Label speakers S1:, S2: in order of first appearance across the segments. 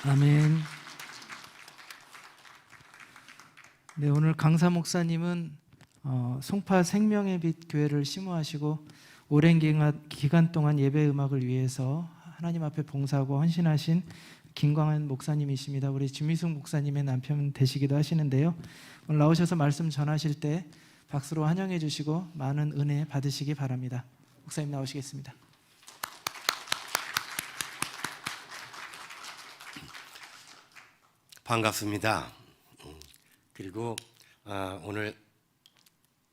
S1: 아멘. 네, 오늘 강사 목사님은 송파 생명의 빛 교회를 심호하시고 오랜 기간 동안 예배 음악을 위해서 하나님 앞에 봉사하고 헌신하신 김광한 목사님이십니다. 우리 주미숙 목사님의 남편 되시기도 하시는데요. 오늘 나오셔서 말씀 전하실 때 박수로 환영해 주시고 많은 은혜 받으시기 바랍니다. 목사님 나오시겠습니다.
S2: 반갑습니다. 그리고 오늘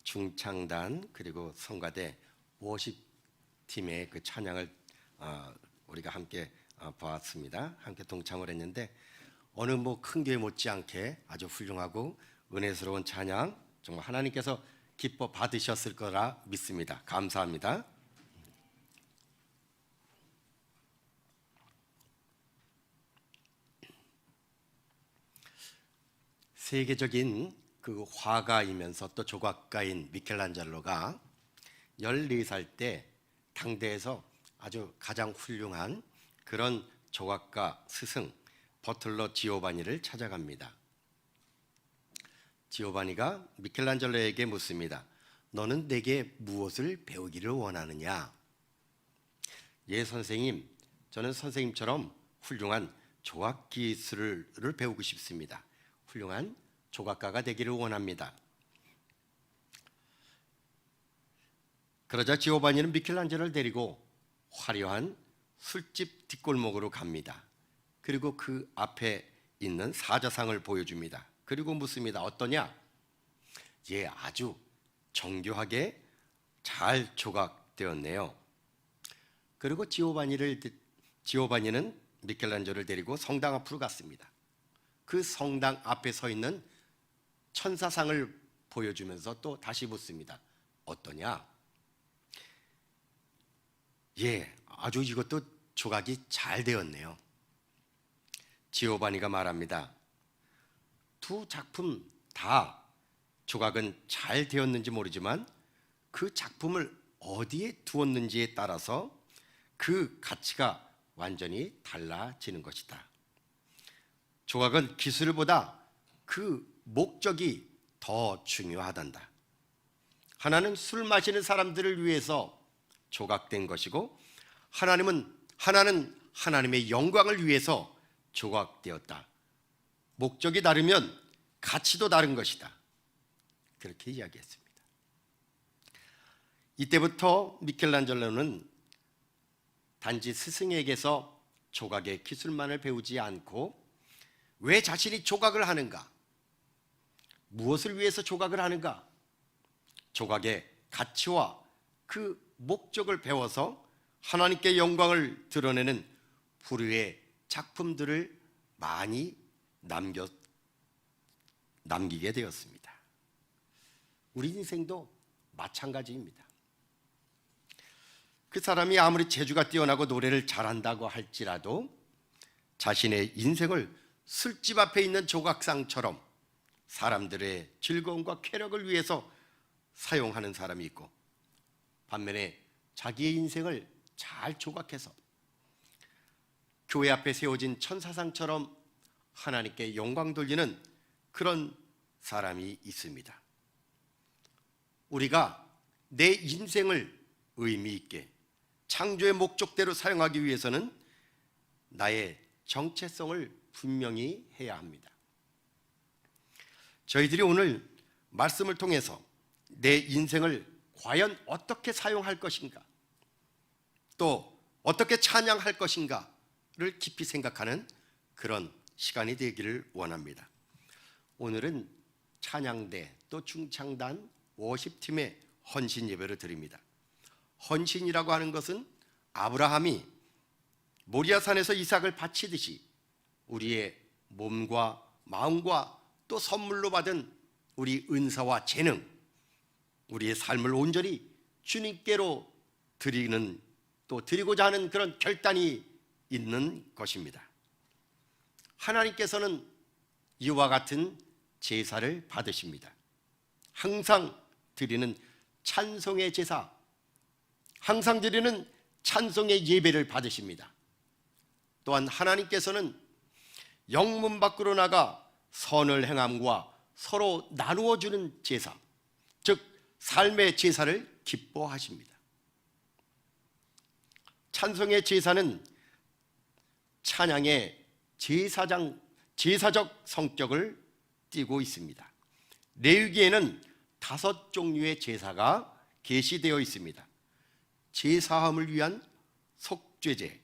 S2: 중창단 그리고 성가대 워십팀의 그 찬양을 우리가 함께 보았습니다. 함께 동참을 했는데 어느 큰 교회 못지않게 아주 훌륭하고 은혜스러운 찬양 정말 하나님께서 기뻐 받으셨을 거라 믿습니다. 감사합니다. 세계적인 그 화가이면서 또 조각가인 미켈란젤로가 14살 때 당대에서 아주 가장 훌륭한 그런 조각가 스승 버틀러 지오바니를 찾아갑니다. 지오바니가 미켈란젤로에게 묻습니다. 너는 내게 무엇을 배우기를 원하느냐? 예 선생님, 저는 선생님처럼 훌륭한 조각 기술을 배우고 싶습니다. 훌륭한 조각가가 되기를 원합니다. 그러자 지오바니는 미켈란젤로를 데리고 화려한 술집 뒷골목으로 갑니다. 그리고 그 앞에 있는 사자상을 보여줍니다. 그리고 묻습니다. 어떠냐? 예, 아주 정교하게 잘 조각되었네요. 그리고 지오바니는 미켈란젤로를 데리고 성당 앞으로 갔습니다. 그 성당 앞에 서 있는 천사상을 보여주면서 또 다시 묻습니다. 어떠냐? 예, 아주 이것도 조각이 잘 되었네요. 지오바니가 말합니다. 두 작품 다 조각은 잘 되었는지 모르지만 그 작품을 어디에 두었는지에 따라서 그 가치가 완전히 달라지는 것이다. 조각은 기술보다 그 목적이 더 중요하단다. 하나는 술 마시는 사람들을 위해서 조각된 것이고 하나는 하나님의 영광을 위해서 조각되었다. 목적이 다르면 가치도 다른 것이다. 그렇게 이야기했습니다. 이때부터 미켈란젤로는 단지 스승에게서 조각의 기술만을 배우지 않고 왜 자신이 조각을 하는가? 무엇을 위해서 조각을 하는가? 조각의 가치와 그 목적을 배워서 하나님께 영광을 드러내는 불후의 작품들을 많이 남기게 되었습니다. 우리 인생도 마찬가지입니다. 그 사람이 아무리 재주가 뛰어나고 노래를 잘한다고 할지라도 자신의 인생을 술집 앞에 있는 조각상처럼 사람들의 즐거움과 쾌락을 위해서 사용하는 사람이 있고 반면에 자기의 인생을 잘 조각해서 교회 앞에 세워진 천사상처럼 하나님께 영광 돌리는 그런 사람이 있습니다. 우리가 내 인생을 의미 있게 창조의 목적대로 사용하기 위해서는 나의 정체성을 분명히 해야 합니다. 저희들이 오늘 말씀을 통해서 내 인생을 과연 어떻게 사용할 것인가, 또 어떻게 찬양할 것인가를 깊이 생각하는 그런 시간이 되기를 원합니다. 오늘은 찬양대 또 중창단 워십팀의 헌신 예배를 드립니다. 헌신이라고 하는 것은 아브라함이 모리아산에서 이삭을 바치듯이 우리의 몸과 마음과 또 선물로 받은 우리 은사와 재능, 우리의 삶을 온전히 주님께로 드리는 또 드리고자 하는 그런 결단이 있는 것입니다. 하나님께서는 이와 같은 제사를 받으십니다. 항상 드리는 찬송의 제사, 항상 드리는 찬송의 예배를 받으십니다. 또한 하나님께서는 영문 밖으로 나가 선을 행함과 서로 나누어 주는 제사, 즉 삶의 제사를 기뻐하십니다. 찬송의 제사는 찬양의 제사적 성격을 띠고 있습니다. 레위기에는 5종류의 제사가 계시되어 있습니다. 제사함을 위한 속죄제,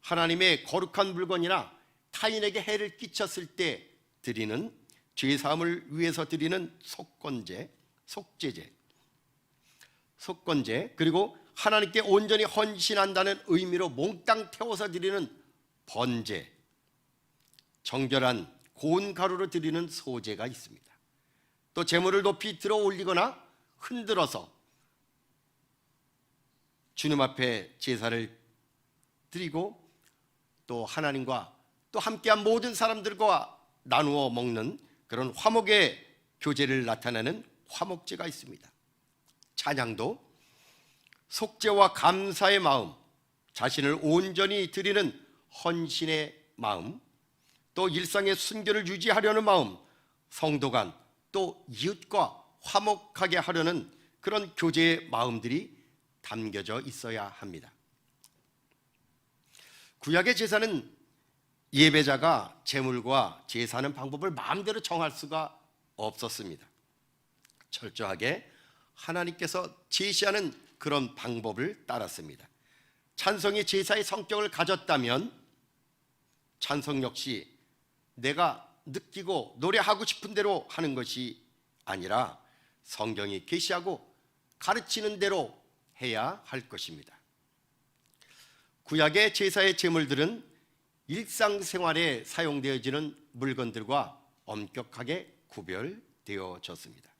S2: 하나님의 거룩한 물건이나 타인에게 해를 끼쳤을 때 드리는 죄사함을 위해서 드리는 속죄제, 그리고 하나님께 온전히 헌신한다는 의미로 몽땅 태워서 드리는 번제, 정결한 고운 가루로 드리는 소제가 있습니다. 또 제물을 높이 들어 올리거나 흔들어서 주님 앞에 제사를 드리고 또 하나님과 또 함께한 모든 사람들과 나누어 먹는 그런 화목의 교제를 나타내는 화목제가 있습니다. 찬양도 속죄와 감사의 마음, 자신을 온전히 드리는 헌신의 마음, 또 일상의 순결을 유지하려는 마음, 성도 간 또 이웃과 화목하게 하려는 그런 교제의 마음들이 담겨져 있어야 합니다. 구약의 제사는 예배자가 제물과 제사하는 방법을 마음대로 정할 수가 없었습니다. 철저하게 하나님께서 제시하는 그런 방법을 따랐습니다. 찬송이 제사의 성격을 가졌다면 찬송 역시 내가 느끼고 노래하고 싶은 대로 하는 것이 아니라 성경이 계시하고 가르치는 대로 해야 할 것입니다. 구약의 제사의 제물들은 일상생활에 사용되어지는 물건들과 엄격하게 구별되어졌습니다.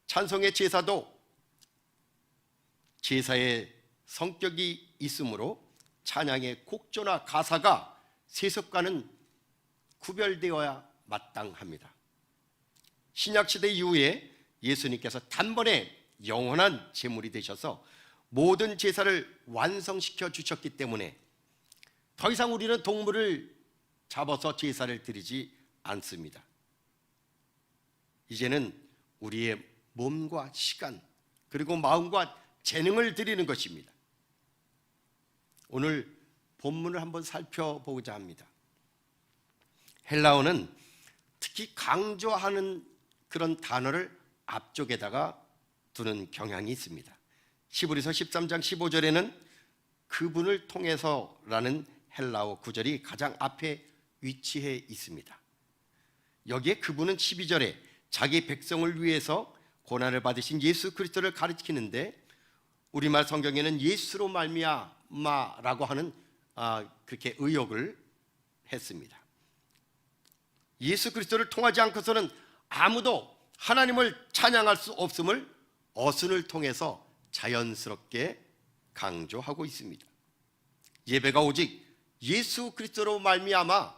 S2: 찬송의 제사도 제사의 성격이 있으므로 찬양의 곡조나 가사가 세속과는 구별되어야 마땅합니다. 신약시대 이후에 예수님께서 단번에 영원한 제물이 되셔서 모든 제사를 완성시켜 주셨기 때문에 더 이상 우리는 동물을 잡아서 제사를 드리지 않습니다. 이제는 우리의 몸과 시간 그리고 마음과 재능을 드리는 것입니다. 오늘 본문을 한번 살펴보고자 합니다. 헬라어는 특히 강조하는 그런 단어를 앞쪽에다가 두는 경향이 있습니다. 히브리서 13장 15절에는 그분을 통해서라는 헬라어 구절이 가장 앞에 위치해 있습니다. 여기에 그분은 12절에 자기 백성을 위해서 고난을 받으신 예수 그리스도를 가리키는데 우리말 성경에는 예수로 말미암아라고 하는 그렇게 의역을 했습니다. 예수 그리스도를 통하지 않고서는 아무도 하나님을 찬양할 수 없음을 어순을 통해서 자연스럽게 강조하고 있습니다. 예배가 오직 예수 그리스도로 말미암아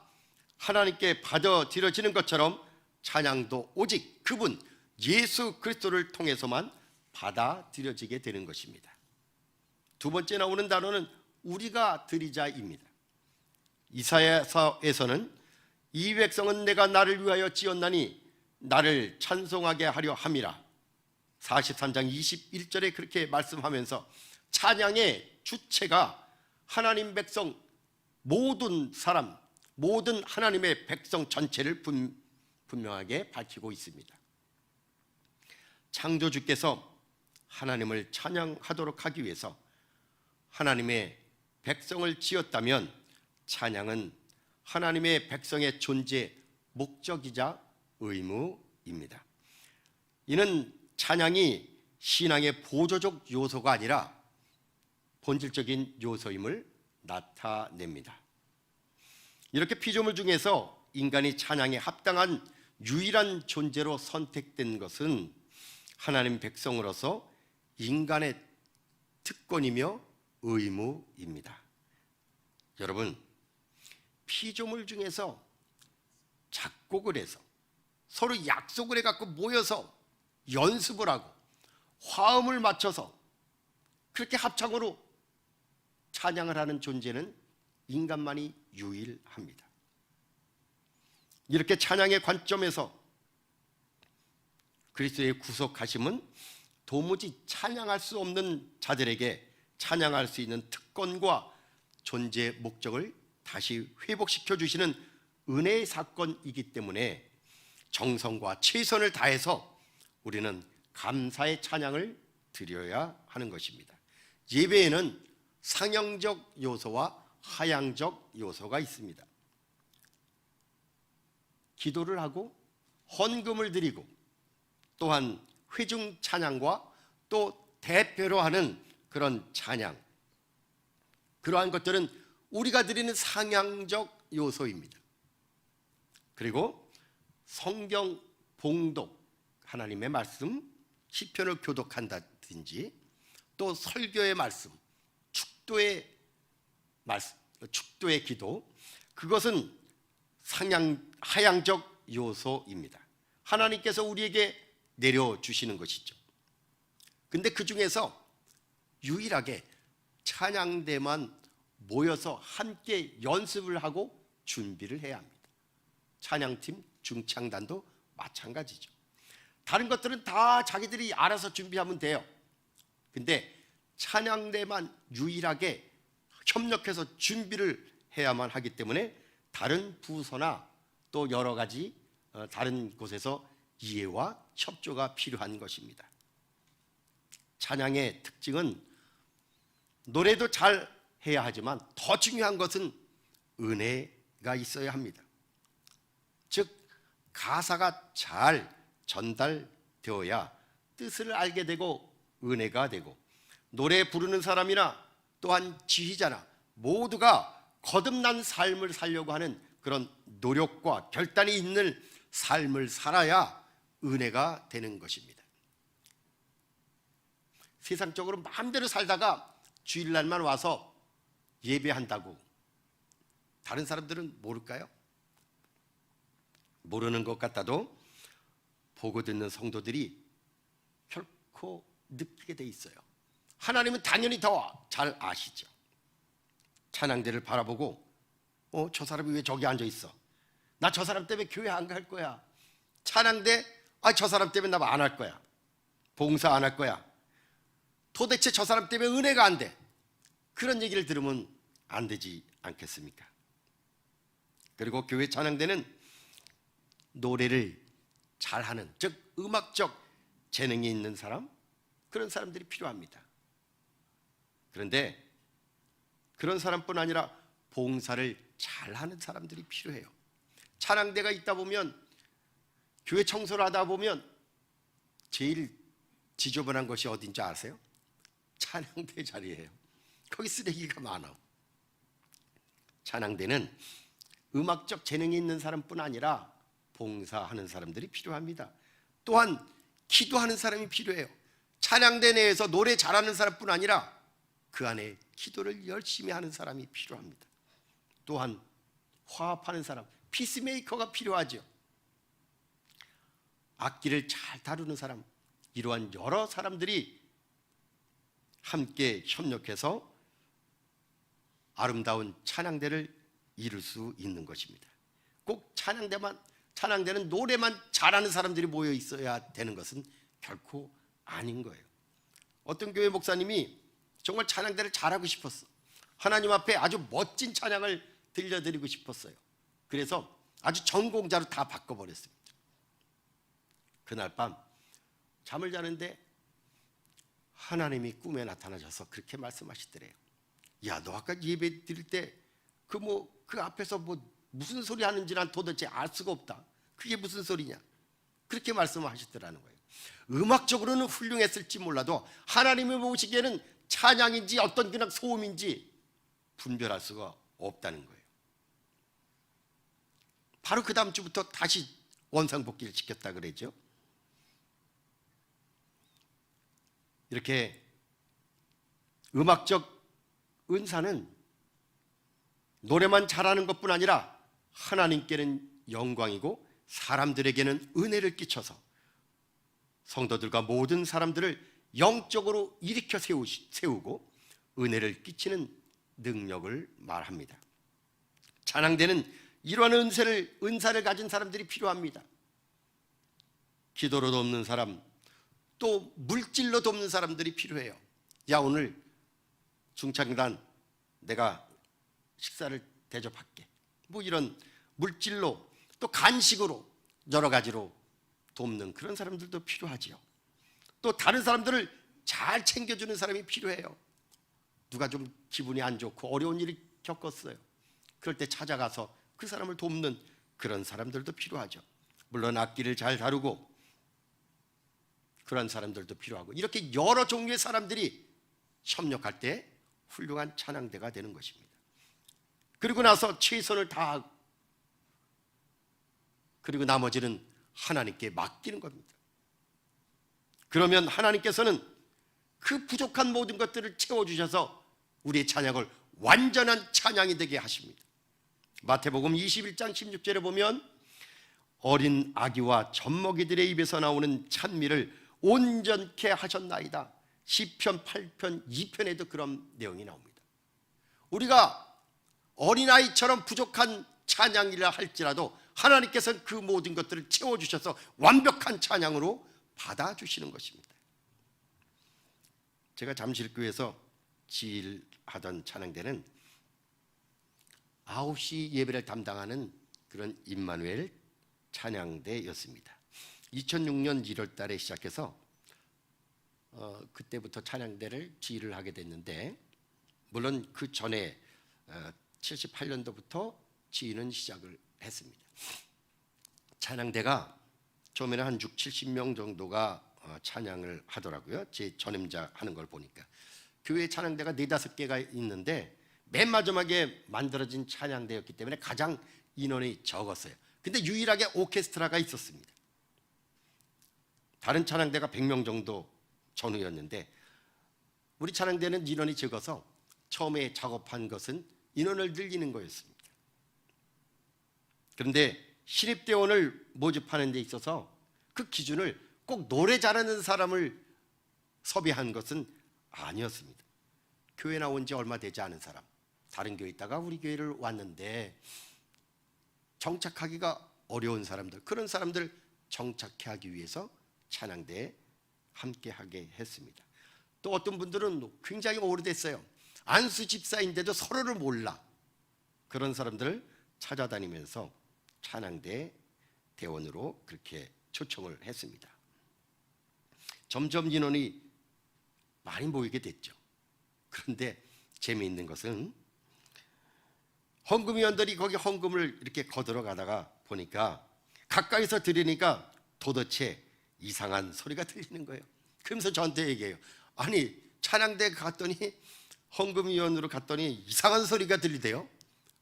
S2: 하나님께 받아들여지는 것처럼 찬양도 오직 그분 예수 그리스도를 통해서만 받아들여지게 되는 것입니다. 두 번째 나오는 단어는 우리가 드리자입니다. 이사야서에서는 이 백성은 내가 나를 위하여 지었나니 나를 찬송하게 하려 함이라 43장 21절에 그렇게 말씀하면서 찬양의 주체가 하나님 백성 모든 사람 모든 하나님의 백성 전체를 분명하게 밝히고 있습니다. 창조주께서 하나님을 찬양하도록 하기 위해서 하나님의 백성을 지었다면 찬양은 하나님의 백성의 존재 목적이자 의무입니다. 이는 찬양이 신앙의 보조적 요소가 아니라 본질적인 요소임을 나타냅니다. 이렇게 피조물 중에서 인간이 찬양에 합당한 유일한 존재로 선택된 것은 하나님 백성으로서 인간의 특권이며 의무입니다. 여러분, 피조물 중에서 작곡을 해서 서로 약속을 해갖고 모여서 연습을 하고 화음을 맞춰서 그렇게 합창으로 찬양을 하는 존재는 인간만이 유일합니다. 이렇게 찬양의 관점에서 그리스도의 구속하심은 도무지 찬양할 수 없는 자들에게 찬양할 수 있는 특권과 존재 목적을 다시 회복시켜 주시는 은혜의 사건이기 때문에 정성과 최선을 다해서 우리는 감사의 찬양을 드려야 하는 것입니다. 예배에는 상형적 요소와 하향적 요소가 있습니다. 기도를 하고 헌금을 드리고 또한 회중 찬양과 또 대표로 하는 그런 찬양, 그러한 것들은 우리가 드리는 상향적 요소입니다. 그리고 성경 봉독, 하나님의 말씀, 시편을 교독한다든지 또 설교의 말씀, 축도의 말씀, 축도의 기도, 그것은 하향적 요소입니다. 하나님께서 우리에게 내려주시는 것이죠. 근데 그 중에서 유일하게 찬양대만 모여서 함께 연습을 하고 준비를 해야 합니다. 찬양팀, 중창단도 마찬가지죠. 다른 것들은 다 자기들이 알아서 준비하면 돼요. 근데 찬양대만 유일하게 협력해서 준비를 해야만 하기 때문에 다른 부서나 또 여러 가지 다른 곳에서 이해와 협조가 필요한 것입니다. 찬양의 특징은 노래도 잘 해야 하지만 더 중요한 것은 은혜가 있어야 합니다. 즉 가사가 잘 전달되어야 뜻을 알게 되고 은혜가 되고 노래 부르는 사람이나 또한 지휘자나 모두가 거듭난 삶을 살려고 하는 그런 노력과 결단이 있는 삶을 살아야 은혜가 되는 것입니다. 세상적으로 마음대로 살다가 주일날만 와서 예배한다고 다른 사람들은 모를까요? 모르는 것 같아도 보고 듣는 성도들이 결코 느끼게 돼 있어요. 하나님은 당연히 더 잘 아시죠. 찬양대를 바라보고 저 사람이 왜 저기 앉아 있어? 나 저 사람 때문에 교회 안 갈 거야. 찬양대, 저 사람 때문에 나 안 할 거야. 봉사 안 할 거야. 도대체 저 사람 때문에 은혜가 안 돼. 그런 얘기를 들으면 안 되지 않겠습니까? 그리고 교회 찬양대는 노래를 잘하는, 즉 음악적 재능이 있는 사람, 그런 사람들이 필요합니다. 그런데 그런 사람뿐 아니라 봉사를 잘하는 사람들이 필요해요. 찬양대가 있다 보면, 교회 청소를 하다 보면 제일 지저분한 것이 어딘지 아세요? 찬양대 자리예요. 거기 쓰레기가 많아. 찬양대는 음악적 재능이 있는 사람뿐 아니라 봉사하는 사람들이 필요합니다. 또한 기도하는 사람이 필요해요. 찬양대 내에서 노래 잘하는 사람뿐 아니라 그 안에 기도를 열심히 하는 사람이 필요합니다. 또한 화합하는 사람, 피스메이커가 필요하죠. 악기를 잘 다루는 사람, 이러한 여러 사람들이 함께 협력해서 아름다운 찬양대를 이룰 수 있는 것입니다. 꼭 찬양대는 노래만 잘하는 사람들이 모여 있어야 되는 것은 결코 아닌 거예요. 어떤 교회 목사님이 정말 찬양대를 잘하고 싶었어. 하나님 앞에 아주 멋진 찬양을 들려드리고 싶었어요. 그래서 아주 전공자로 다 바꿔버렸습니다. 그날 밤 잠을 자는데 하나님이 꿈에 나타나셔서 그렇게 말씀하시더래요. 야, 너 아까 예배 드릴 때 그 앞에서 무슨 소리 하는지 난 도대체 알 수가 없다. 그게 무슨 소리냐? 그렇게 말씀하시더라는 거예요. 음악적으로는 훌륭했을지 몰라도 하나님이 보시기에는 찬양인지 어떤 그냥 소음인지 분별할 수가 없다는 거예요. 바로 그 다음 주부터 다시 원상복귀를 시켰다 그랬죠. 이렇게 음악적 은사는 노래만 잘하는 것뿐 아니라 하나님께는 영광이고 사람들에게는 은혜를 끼쳐서 성도들과 모든 사람들을 영적으로 일으켜 세우고 은혜를 끼치는 능력을 말합니다. 찬양대는 이러한 은사를 가진 사람들이 필요합니다. 기도로 돕는 사람, 또 물질로 돕는 사람들이 필요해요. 야, 오늘 중창단 내가 식사를 대접할게. 뭐 이런 물질로 또 간식으로 여러 가지로 돕는 그런 사람들도 필요하지요. 또 다른 사람들을 잘 챙겨주는 사람이 필요해요. 누가 좀 기분이 안 좋고 어려운 일을 겪었어요. 그럴 때 찾아가서 그 사람을 돕는 그런 사람들도 필요하죠. 물론 악기를 잘 다루고 그런 사람들도 필요하고, 이렇게 여러 종류의 사람들이 협력할 때 훌륭한 찬양대가 되는 것입니다. 그리고 나서 최선을 다하고, 그리고 나머지는 하나님께 맡기는 겁니다. 그러면 하나님께서는 그 부족한 모든 것들을 채워주셔서 우리의 찬양을 완전한 찬양이 되게 하십니다. 마태복음 21장 16절에 보면 어린 아기와 젖먹이들의 입에서 나오는 찬미를 온전케 하셨나이다. 시편 8편 2편에도 그런 내용이 나옵니다. 우리가 어린아이처럼 부족한 찬양이라 할지라도 하나님께서는 그 모든 것들을 채워주셔서 완벽한 찬양으로 받아주시는 것입니다. 제가 잠실교회에서 지휘하던 찬양대는 9시 예배를 담당하는 그런 임마누엘 찬양대였습니다. 2006년 1월 달에 시작해서 그때부터 찬양대를 지휘를 하게 됐는데, 물론 그 전에 78년도부터 지휘는 시작을 했습니다. 찬양대가 처음에는 한 6, 70명 정도가 찬양을 하더라고요. 제 전임자 하는 걸 보니까. 교회 찬양대가 4, 5개가 있는데 맨 마지막에 만들어진 찬양대였기 때문에 가장 인원이 적었어요. 근데 유일하게 오케스트라가 있었습니다. 다른 찬양대가 100명 정도 전후였는데 우리 찬양대는 인원이 적어서 처음에 작업한 것은 인원을 늘리는 거였습니다. 그런데 신입대원을 모집하는 데 있어서 그 기준을 꼭 노래 잘하는 사람을 섭외한 것은 아니었습니다. 교회 나온 지 얼마 되지 않은 사람, 다른 교회 있다가 우리 교회를 왔는데 정착하기가 어려운 사람들, 그런 사람들 정착해 하기 위해서 찬양대에 함께하게 했습니다. 또 어떤 분들은 굉장히 오래됐어요. 안수 집사인데도 서로를 몰라. 그런 사람들을 찾아다니면서 찬양대 대원으로 그렇게 초청을 했습니다. 점점 인원이 많이 모이게 됐죠. 그런데 재미있는 것은 헌금위원들이 거기 헌금을 이렇게 거들어 가다가 보니까 가까이서 들으니까 도대체 이상한 소리가 들리는 거예요. 그러면서 저한테 얘기해요. 아니, 찬양대 갔더니 헌금위원으로 갔더니 이상한 소리가 들리대요.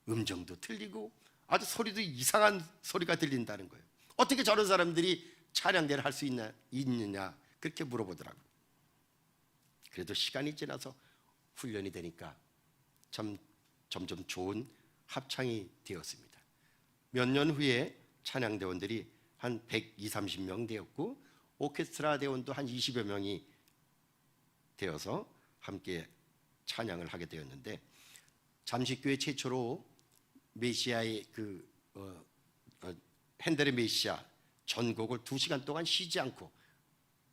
S2: 음정도 틀리고 아주 소리도 이상한 소리가 들린다는 거예요. 어떻게 저런 사람들이 찬양대를 할 수 있느냐 그렇게 물어보더라고요. 그래도 시간이 지나서 훈련이 되니까 점점 좋은 합창이 되었습니다. 몇 년 후에 찬양대원들이 한 120, 30명 되었고 오케스트라 대원도 한 20여 명이 되어서 함께 찬양을 하게 되었는데, 잠실교회 최초로 메시아의 핸델의 메시아 전곡을 2시간 동안 쉬지 않고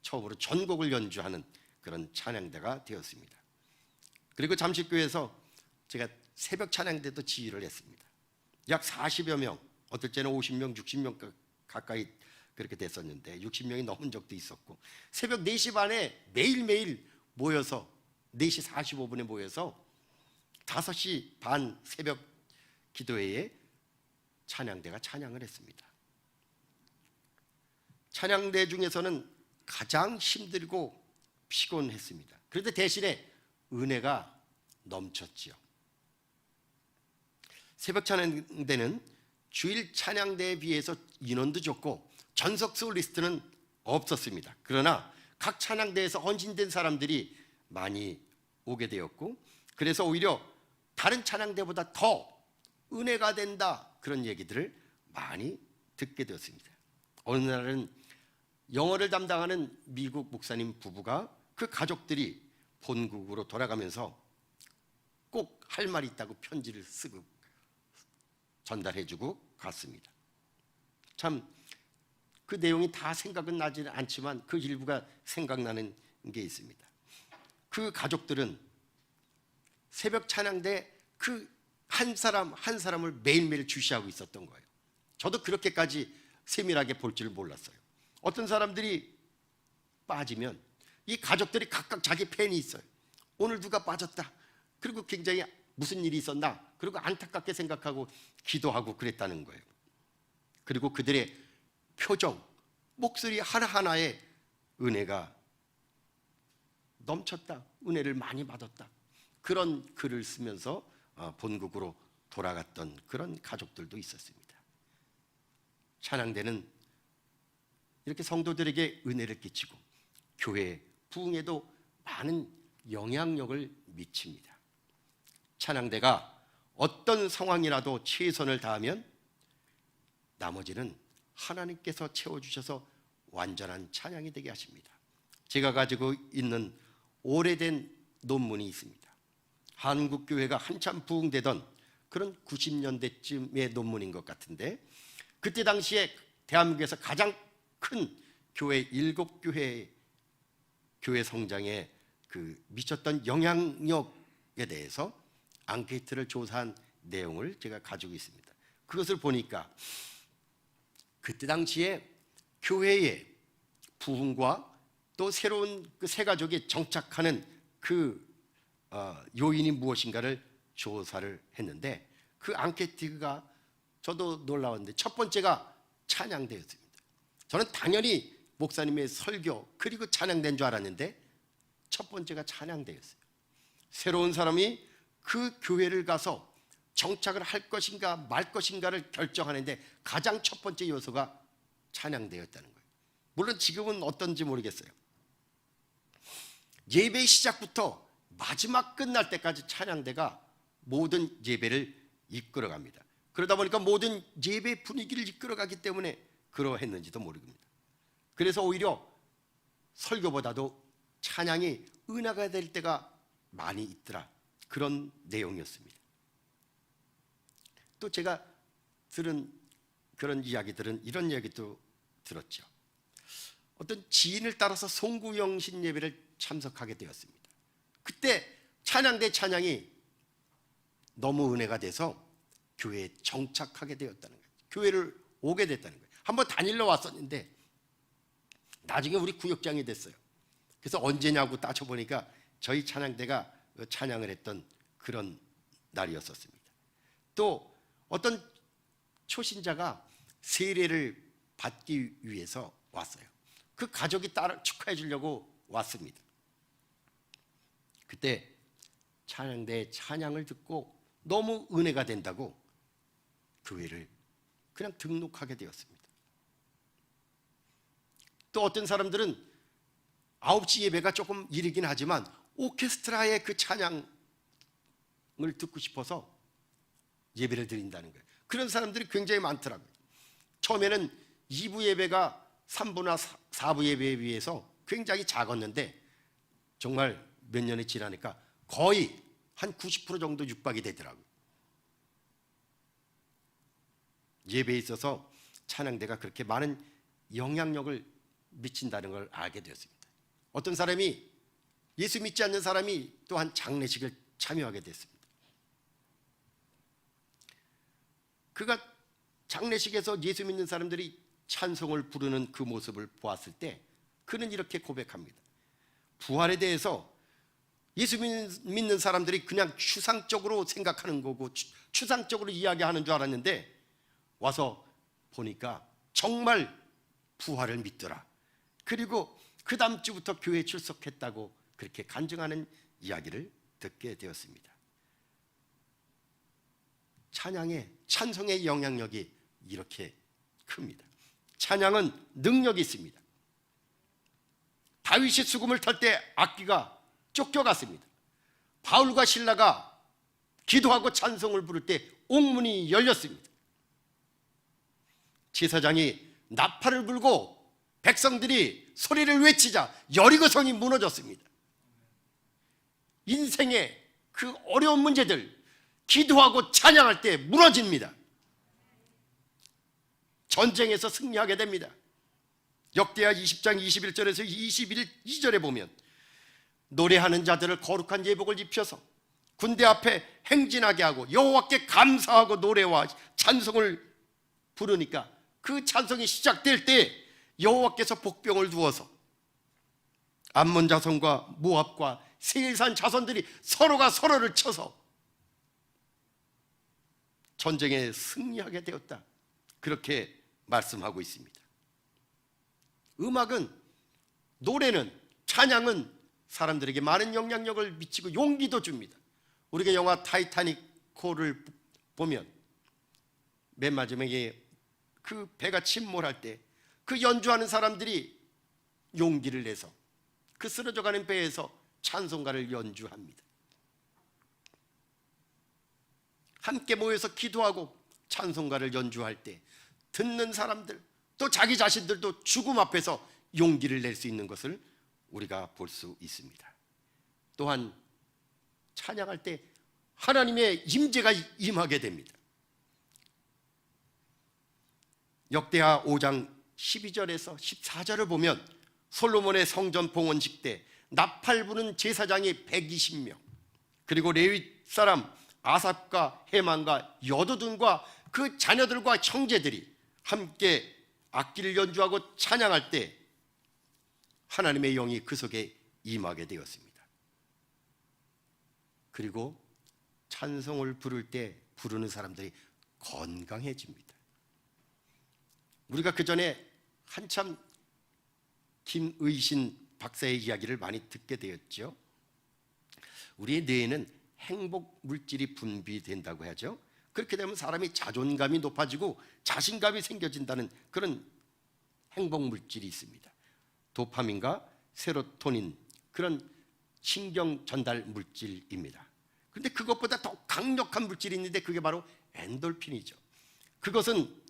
S2: 처음으로 전곡을 연주하는 그런 찬양대가 되었습니다. 그리고 잠실교회에서 제가 새벽 찬양대도 지휘를 했습니다. 약 40여 명, 어떨 때는 50명, 60명 가까이 그렇게 됐었는데 60명이 넘은 적도 있었고, 새벽 4시 반에 매일매일 모여서 4시 45분에 모여서 5시 반 새벽 기도회에 찬양대가 찬양을 했습니다. 찬양대 중에서는 가장 힘들고 피곤했습니다. 그런데 대신에 은혜가 넘쳤지요. 새벽 찬양대는 주일 찬양대에 비해서 인원도 적고 전석 솔리스트는 없었습니다. 그러나 각 찬양대에서 헌신된 사람들이 많이 오게 되었고, 그래서 오히려 다른 찬양대보다 더 은혜가 된다, 그런 얘기들을 많이 듣게 되었습니다. 어느 날은 영어를 담당하는 미국 목사님 부부가 그 가족들이 본국으로 돌아가면서 꼭 할 말이 있다고 편지를 쓰고 전달해주고 갔습니다. 참 그 내용이 다 생각은 나지 않지만 그 일부가 생각나는 게 있습니다. 그 가족들은 새벽 찬양대 그 한 사람 한 사람을 매일매일 주시하고 있었던 거예요. 저도 그렇게까지 세밀하게 볼 줄 몰랐어요. 어떤 사람들이 빠지면 이 가족들이 각각 자기 팬이 있어요. 오늘 누가 빠졌다. 그리고 굉장히 무슨 일이 있었나. 그리고 안타깝게 생각하고 기도하고 그랬다는 거예요. 그리고 그들의 표정, 목소리 하나하나에 은혜가 넘쳤다. 은혜를 많이 받았다. 그런 글을 쓰면서 본국으로 돌아갔던 그런 가족들도 있었습니다. 찬양대는 이렇게 성도들에게 은혜를 끼치고 교회 부흥에도 많은 영향력을 미칩니다. 찬양대가 어떤 상황이라도 최선을 다하면 나머지는 하나님께서 채워주셔서 완전한 찬양이 되게 하십니다. 제가 가지고 있는 오래된 논문이 있습니다. 한국교회가 한참 부흥되던 그런 90년대쯤의 논문인 것 같은데, 그때 당시에 대한민국에서 가장 큰 교회 7교회 교회 성장에 미쳤던 영향력에 대해서 앙케이트를 조사한 내용을 제가 가지고 있습니다. 그것을 보니까 그때 당시에 교회의 부흥과 또 새로운 그 새 가족이 정착하는 요인이 무엇인가를 조사를 했는데, 그 앙케이트가 저도 놀라웠는데 첫 번째가 찬양대였습니다. 저는 당연히 목사님의 설교 그리고 찬양대인 줄 알았는데 첫 번째가 찬양대였어요. 새로운 사람이 그 교회를 가서 정착을 할 것인가 말 것인가를 결정하는데 가장 첫 번째 요소가 찬양대였다는 거예요. 물론 지금은 어떤지 모르겠어요. 예배 시작부터 마지막 끝날 때까지 찬양대가 모든 예배를 이끌어갑니다. 그러다 보니까 모든 예배 분위기를 이끌어가기 때문에 그러했는지도 모릅니다. 그래서 오히려 설교보다도 찬양이 은혜가 될 때가 많이 있더라, 그런 내용이었습니다. 또 제가 들은 그런 이야기들은 이런 이야기도 들었죠. 어떤 지인을 따라서 송구영신 예배를 참석하게 되었습니다. 그때 찬양대 찬양이 너무 은혜가 돼서 교회에 정착하게 되었다는 거예요. 교회를 오게 됐다는 거예요. 한번 다닐러 왔었는데 나중에 우리 구역장이 됐어요. 그래서 언제냐고 따져보니까 저희 찬양대가 찬양을 했던 그런 날이었었습니다. 또 어떤 초신자가 세례를 받기 위해서 왔어요. 그 가족이 따라 축하해 주려고 왔습니다. 그때 찬양대 찬양을 듣고 너무 은혜가 된다고 교회를 그냥 등록하게 되었습니다. 또 어떤 사람들은 9시 예배가 조금 이르긴 하지만 오케스트라의 그 찬양을 듣고 싶어서 예배를 드린다는 거예요. 그런 사람들이 굉장히 많더라고요. 처음에는 2부 예배가 3부나 4부 예배에 비해서 굉장히 작았는데 정말 몇 년이 지나니까 거의 한 90% 정도 육박이 되더라고요. 예배에 있어서 찬양대가 그렇게 많은 영향력을 미친다는 걸 알게 되었습니다. 어떤 사람이, 예수 믿지 않는 사람이 또한 장례식을 참여하게 됐습니다. 그가 장례식에서 예수 믿는 사람들이 찬송을 부르는 그 모습을 보았을 때 그는 이렇게 고백합니다. 부활에 대해서 예수 믿는 사람들이 그냥 추상적으로 생각하는 거고 추상적으로 이야기하는 줄 알았는데 와서 보니까 정말 부활을 믿더라. 그리고 그 다음 주부터 교회에 출석했다고 그렇게 간증하는 이야기를 듣게 되었습니다. 찬송의 영향력이 이렇게 큽니다. 찬양은 능력이 있습니다. 다윗이 수금을 탈 때 악기가 쫓겨갔습니다. 바울과 실라가 기도하고 찬송을 부를 때 옥문이 열렸습니다. 제사장이 나팔을 불고 백성들이 소리를 외치자 여리고성이 무너졌습니다. 인생의 그 어려운 문제들 기도하고 찬양할 때 무너집니다. 전쟁에서 승리하게 됩니다. 역대하 20장 21절에서 22절에 보면 노래하는 자들을 거룩한 예복을 입혀서 군대 앞에 행진하게 하고 여호와께 감사하고 노래와 찬송을 부르니까 그 찬송이 시작될 때 여호와께서 복병을 두어서 암몬 자손과 모압과 세일산 자손들이 서로가 서로를 쳐서 전쟁에 승리하게 되었다, 그렇게 말씀하고 있습니다. 음악은, 노래는, 찬양은 사람들에게 많은 영향력을 미치고 용기도 줍니다. 우리가 영화 타이타닉호를 보면 맨 마지막에 그 배가 침몰할 때 그 연주하는 사람들이 용기를 내서 그 쓰러져가는 배에서 찬송가를 연주합니다. 함께 모여서 기도하고 찬송가를 연주할 때 듣는 사람들, 또 자기 자신들도 죽음 앞에서 용기를 낼 수 있는 것을 우리가 볼 수 있습니다. 또한 찬양할 때 하나님의 임재가 임하게 됩니다. 역대하 5장 12절에서 14절을 보면 솔로몬의 성전 봉헌식 때 나팔 부는 제사장이 120명, 그리고 레위 사람 아삽과 헤만과 여두둔과 그 자녀들과 형제들이 함께 악기를 연주하고 찬양할 때 하나님의 영이 그 속에 임하게 되었습니다. 그리고 찬송을 부를 때 부르는 사람들이 건강해집니다. 우리가 그 전에 한참 김의신 박사의 이야기를 많이 듣게 되었죠. 우리의 뇌에는 행복 물질이 분비된다고 하죠. 그렇게 되면 사람이 자존감이 높아지고 자신감이 생겨진다는 그런 행복 물질이 있습니다. 도파민과 세로토닌, 그런 신경 전달 물질입니다. 그런데 그것보다 더 강력한 물질이 있는데 그게 바로 엔돌핀이죠. 그것은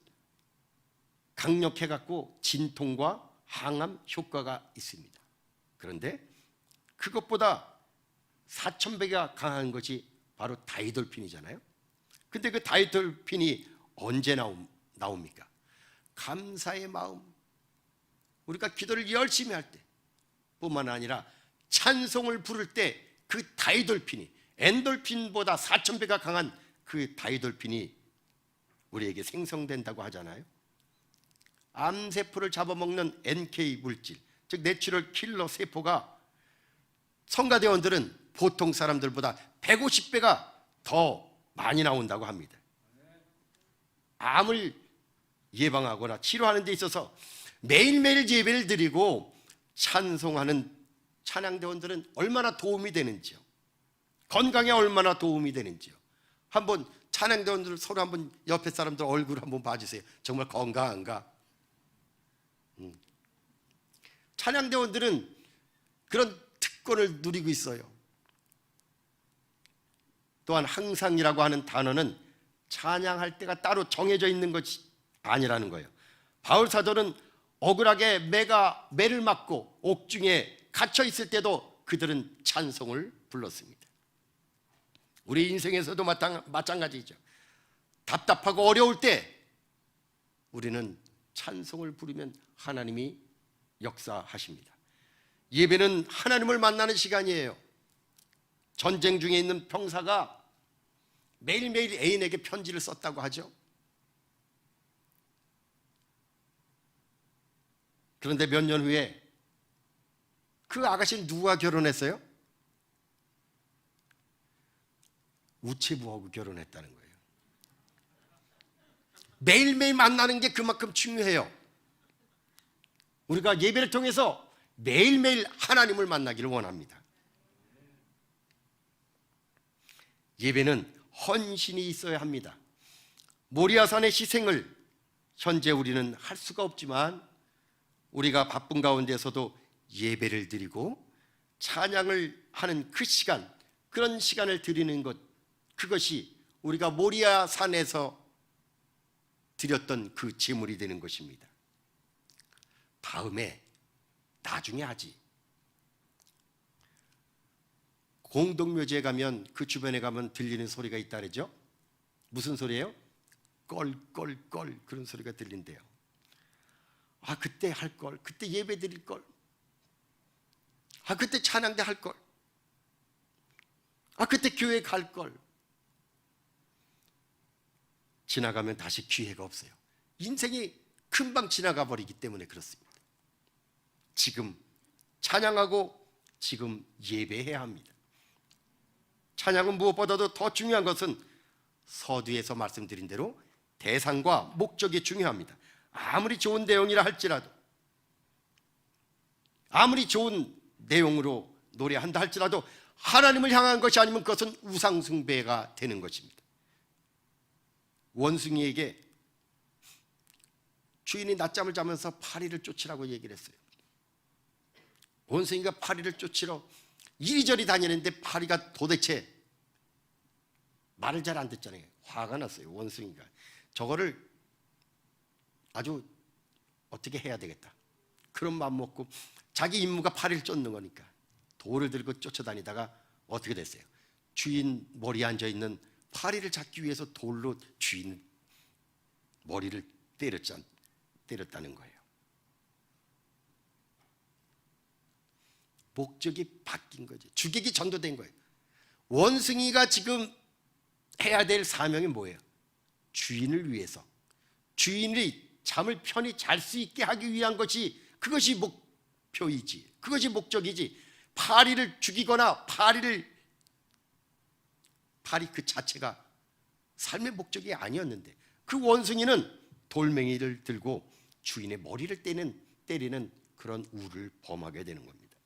S2: 강력해갖고 진통과 항암 효과가 있습니다. 그런데 그것보다 4000배가 강한 것이 바로 다이돌핀이잖아요. 근데 그 다이돌핀이 언제 나옵니까? 감사의 마음, 우리가 기도를 열심히 할 때 뿐만 아니라 찬송을 부를 때 그 다이돌핀이, 엔돌핀보다 4000배가 강한 그 다이돌핀이 우리에게 생성된다고 하잖아요. 암세포를 잡아먹는 NK 물질, 즉 내추럴 킬러 세포가 성가대원들은 보통 사람들보다 150배가 더 많이 나온다고 합니다. 암을 예방하거나 치료하는 데 있어서 매일매일 예배를 드리고 찬송하는 찬양대원들은 얼마나 도움이 되는지요, 건강에 얼마나 도움이 되는지요. 한번 찬양대원들 서로 한번 옆에 사람들 얼굴 한번 봐주세요. 정말 건강한가? 찬양대원들은 그런 특권을 누리고 있어요. 또한 항상이라고 하는 단어는 찬양할 때가 따로 정해져 있는 것이 아니라는 거예요. 바울 사도는 억울하게 매를 맞고 옥중에 갇혀 있을 때도 그들은 찬송을 불렀습니다. 우리 인생에서도 마찬가지죠. 답답하고 어려울 때 우리는 찬송을 부르면 하나님이 역사하십니다. 예배는 하나님을 만나는 시간이에요. 전쟁 중에 있는 병사가 매일매일 애인에게 편지를 썼다고 하죠. 그런데 몇 년 후에 그 아가씨는 누구와 결혼했어요? 우체부하고 결혼했다는 거예요. 매일매일 만나는 게 그만큼 중요해요. 우리가 예배를 통해서 매일매일 하나님을 만나기를 원합니다. 예배는 헌신이 있어야 합니다. 모리아산의 희생을 현재 우리는 할 수가 없지만 우리가 바쁜 가운데서도 예배를 드리고 찬양을 하는 그 시간, 그런 시간을 드리는 것, 그것이 우리가 모리아산에서 드렸던 그 제물이 되는 것입니다. 다음에 나중에 하지. 공동묘지에 가면 그 주변에 가면 들리는 소리가 있다 그러죠. 무슨 소리예요? 껄껄껄 그런 소리가 들린대요. 아, 그때 할 걸, 그때 예배 드릴 걸, 아, 그때 찬양대 할 걸, 아, 그때 교회 갈 걸. 지나가면 다시 기회가 없어요. 인생이 금방 지나가 버리기 때문에 그렇습니다. 지금 찬양하고 지금 예배해야 합니다. 찬양은 무엇보다도 더 중요한 것은 서두에서 말씀드린 대로 대상과 목적이 중요합니다. 아무리 좋은 내용이라 할지라도, 아무리 좋은 내용으로 노래한다 할지라도 하나님을 향한 것이 아니면 그것은 우상숭배가 되는 것입니다. 원숭이에게 주인이 낮잠을 자면서 파리를 쫓으라고 얘기를 했어요. 원숭이가 파리를 쫓으러 이리저리 다니는데 파리가 도대체 말을 잘 안 듣잖아요. 화가 났어요. 원숭이가 저거를 아주 어떻게 해야 되겠다, 그런 마음 먹고 자기 임무가 파리를 쫓는 거니까 돌을 들고 쫓아다니다가 어떻게 됐어요? 주인 머리에 앉아있는 파리를 잡기 위해서 돌로 주인 머리를 때렸다는 거예요. 목적이 바뀐 거죠. 주객이 전도된 거예요. 원숭이가 지금 해야 될 사명이 뭐예요? 주인을 위해서, 주인이 잠을 편히 잘 수 있게 하기 위한 것이, 그것이 목표이지, 그것이 목적이지, 파리를 죽이거나 파리 그 자체가 삶의 목적이 아니었는데, 그 원숭이는 돌멩이를 들고 주인의 머리를 때리는 그런 우를 범하게 되는 겁니다.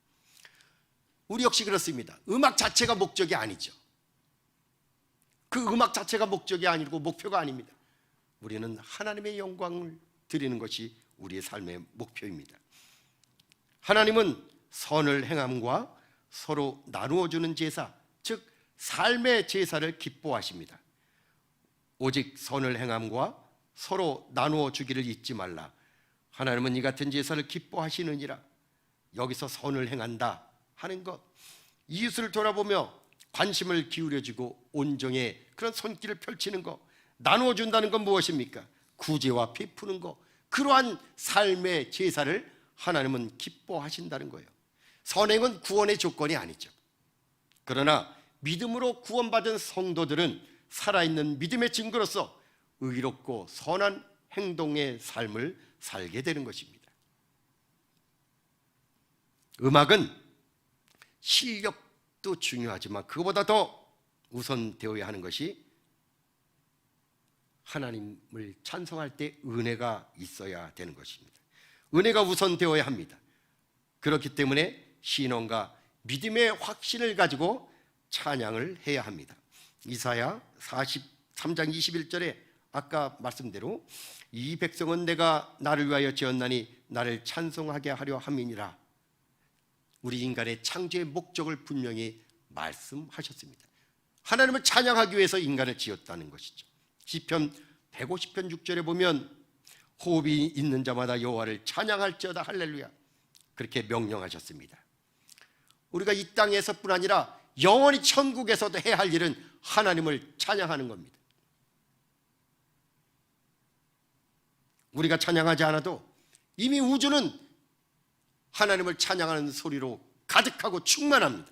S2: 우리 역시 그렇습니다. 음악 자체가 목적이 아니죠. 그 음악 자체가 목적이 아니고 목표가 아닙니다. 우리는 하나님의 영광을 드리는 것이 우리의 삶의 목표입니다. 하나님은 선을 행함과 서로 나누어 주는 제사, 즉 삶의 제사를 기뻐하십니다. 오직 선을 행함과 서로 나누어 주기를 잊지 말라. 하나님은 이 같은 제사를 기뻐하시느니라. 여기서 선을 행한다 하는 것, 이웃을 돌아보며 관심을 기울여주고 온정의 그런 손길을 펼치는 것, 나누어 준다는 건 무엇입니까? 구제와 베푸는 것, 그러한 삶의 제사를 하나님은 기뻐하신다는 거예요. 선행은 구원의 조건이 아니죠. 그러나 믿음으로 구원받은 성도들은 살아있는 믿음의 증거로서 의롭고 선한 행동의 삶을 살게 되는 것입니다. 음악은 실력도 중요하지만 그것보다 더 우선되어야 하는 것이 하나님을 찬송할 때 은혜가 있어야 되는 것입니다. 은혜가 우선되어야 합니다. 그렇기 때문에 신앙과 믿음의 확신을 가지고 찬양을 해야 합니다. 이사야 43장 21절에 아까 말씀대로 이 백성은 내가 나를 위하여 지었나니 나를 찬송하게 하려 함이니라. 우리 인간의 창조의 목적을 분명히 말씀하셨습니다. 하나님을 찬양하기 위해서 인간을 지었다는 것이죠. 시편 150편 6절에 보면 호흡이 있는 자마다 여호와를 찬양할지어다 할렐루야, 그렇게 명령하셨습니다. 우리가 이 땅에서뿐 아니라 영원히 천국에서도 해야 할 일은 하나님을 찬양하는 겁니다. 우리가 찬양하지 않아도 이미 우주는 하나님을 찬양하는 소리로 가득하고 충만합니다.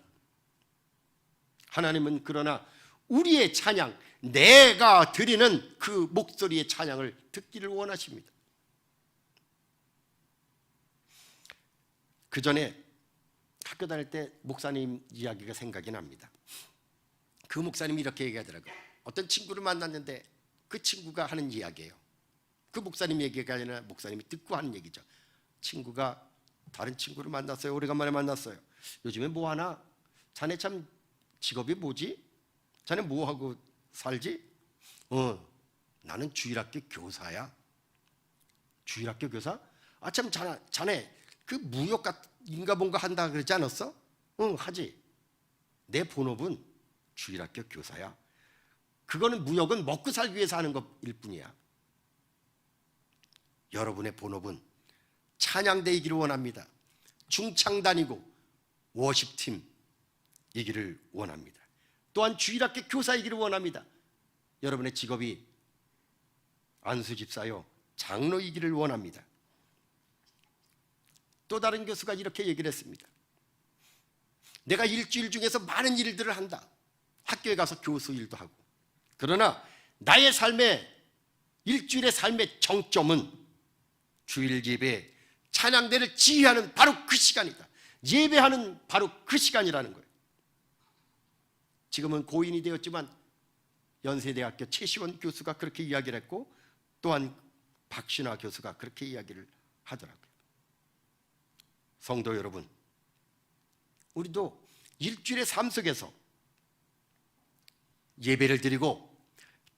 S2: 하나님은 그러나 우리의 찬양, 내가 드리는 그 목소리의 찬양을 듣기를 원하십니다. 그 전에 학교 다닐 때 목사님 이야기가 생각이 납니다. 그 목사님이 이렇게 얘기하더라고요. 어떤 친구를 만났는데 그 친구가 하는 이야기예요. 그 목사님 얘기가 아니라 목사님이 듣고 하는 얘기죠. 친구가 다른 친구를 만났어요. 오래간만에 만났어요. 요즘에 뭐 하나? 자네 참 직업이 뭐지? 자네 뭐 하고 살지? 나는 주일학교 교사야. 주일학교 교사? 아 참 자네 그 무역인가 뭔가 한다 그러지 않았어? 응, 하지. 내 본업은 주일학교 교사야. 그거는 무역은 먹고 살기 위해서 하는 것일 뿐이야. 여러분의 본업은 찬양대이기를 원합니다. 중창단이고 워십팀이기를 원합니다. 또한 주일학교 교사이기를 원합니다. 여러분의 직업이 안수집사요, 장로이기를 원합니다. 또 다른 교수가 이렇게 얘기를 했습니다. 내가 일주일 중에서 많은 일들을 한다. 학교에 가서 교수 일도 하고. 그러나 나의 삶의 일주일의 삶의 정점은 주일 예배, 찬양대를 지휘하는 바로 그 시간이다. 예배하는 바로 그 시간이라는 거예요. 지금은 고인이 되었지만 연세대학교 최시원 교수가 그렇게 이야기를 했고, 또한 박신화 교수가 그렇게 이야기를 하더라고요. 성도 여러분, 우리도 일주일의 삶 속에서 예배를 드리고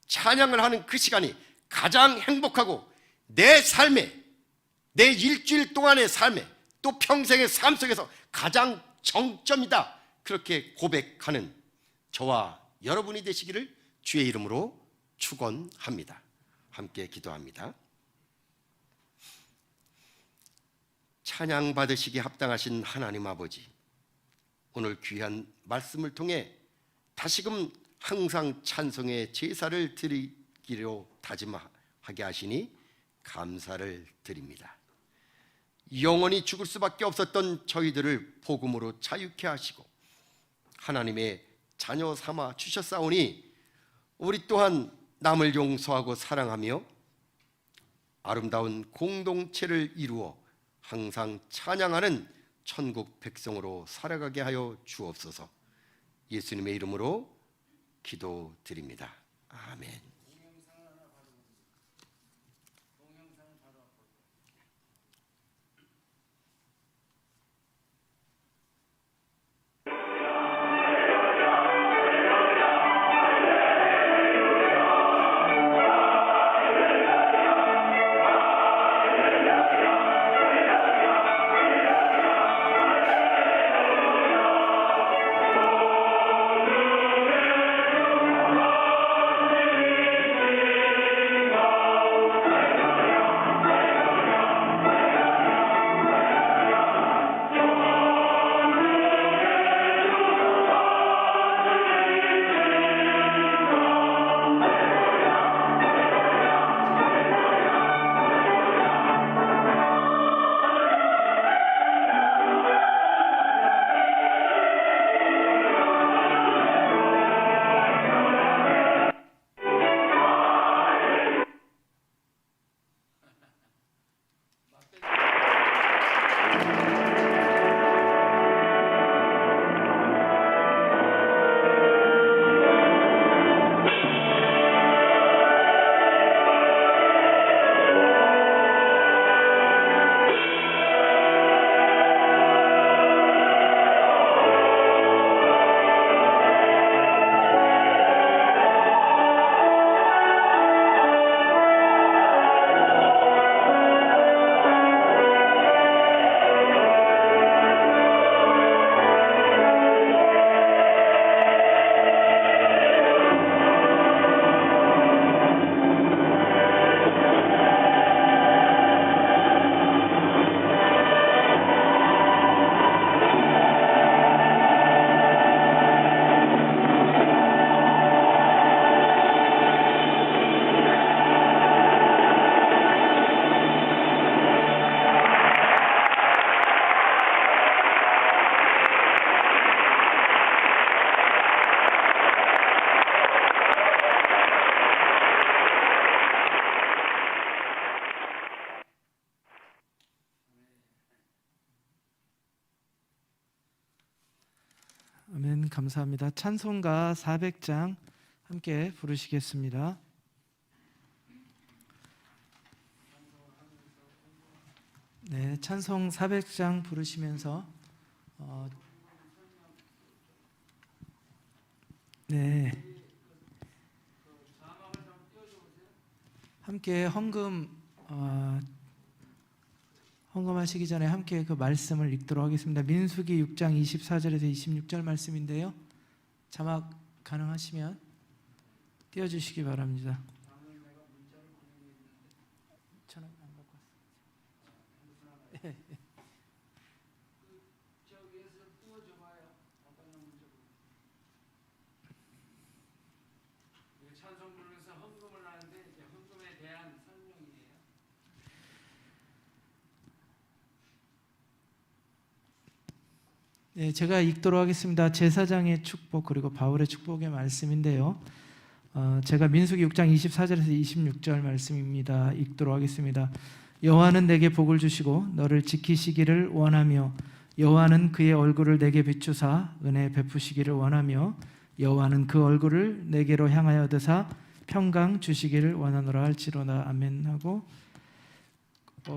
S2: 찬양을 하는 그 시간이 가장 행복하고 내 삶에, 내 일주일 동안의 삶에, 또 평생의 삶 속에서 가장 정점이다, 그렇게 고백하는 저와 여러분이 되시기를 주의 이름으로 축원합니다. 함께 기도합니다. 찬양 받으시기에 합당하신 하나님 아버지, 오늘 귀한 말씀을 통해 다시금 항상 찬송의 제사를 드리기로 다짐하게 하시니 감사를 드립니다. 영원히 죽을 수밖에 없었던 저희들을 복음으로 자유케 하시고 하나님의 자녀 삼아 주셨사오니 우리 또한 남을 용서하고 사랑하며 아름다운 공동체를 이루어 항상 찬양하는 천국 백성으로 살아가게 하여 주옵소서. 예수님의 이름으로 기도드립니다. 아멘.
S1: 아멘. 감사합니다. 찬송가 400장 함께 부르시겠습니다. 네, 찬송 400장 부르시면서 네, 함께 헌금하시기 전에 함께 그 말씀을 읽도록 하겠습니다. 민수기 6장 24절에서 26절 말씀인데요. 자막 가능하시면 띄워주시기 바랍니다.
S3: 찬송 부르면서 헌금을 하는데 이제 헌금에 대한 설명이에요.
S1: 네, 제가 읽도록 하겠습니다. 제사장의 축복 그리고 바울의 축복의 말씀인데요. 제가 민수기 6장 24절에서 26절 말씀입니다. 읽도록 하겠습니다. 여호와는 내게 복을 주시고 너를 지키시기를 원하며 여호와는 그의 얼굴을 내게 비추사 은혜 베푸시기를 원하며 여호와는 그 얼굴을 내게로 향하여 드사 평강 주시기를 원하노라 할지로다. 아멘 하고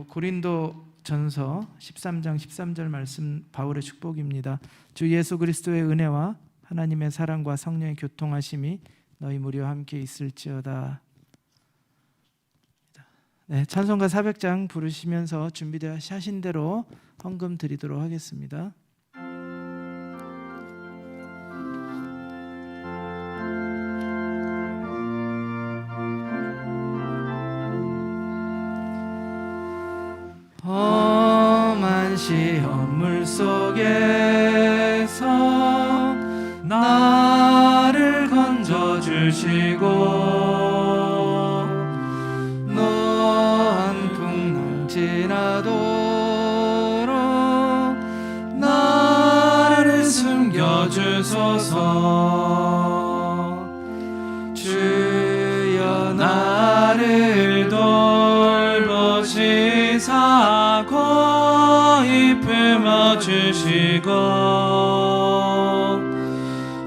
S1: 고린도전서 13장 13절 말씀 바울의 축복입니다. 주 예수 그리스도의 은혜와 하나님의 사랑과 성령의 교통하심이 너희 무리와 함께 있을지어다. 네, 찬송가 400장 부르시면서 준비하신 대로 헌금 드리도록 하겠습니다. 험한 시험물 속에서 나를 건져주시고 노한 풍랑 지나도록 나를 숨겨주소서. 주여 나를 돌보시사 고이 품어주시고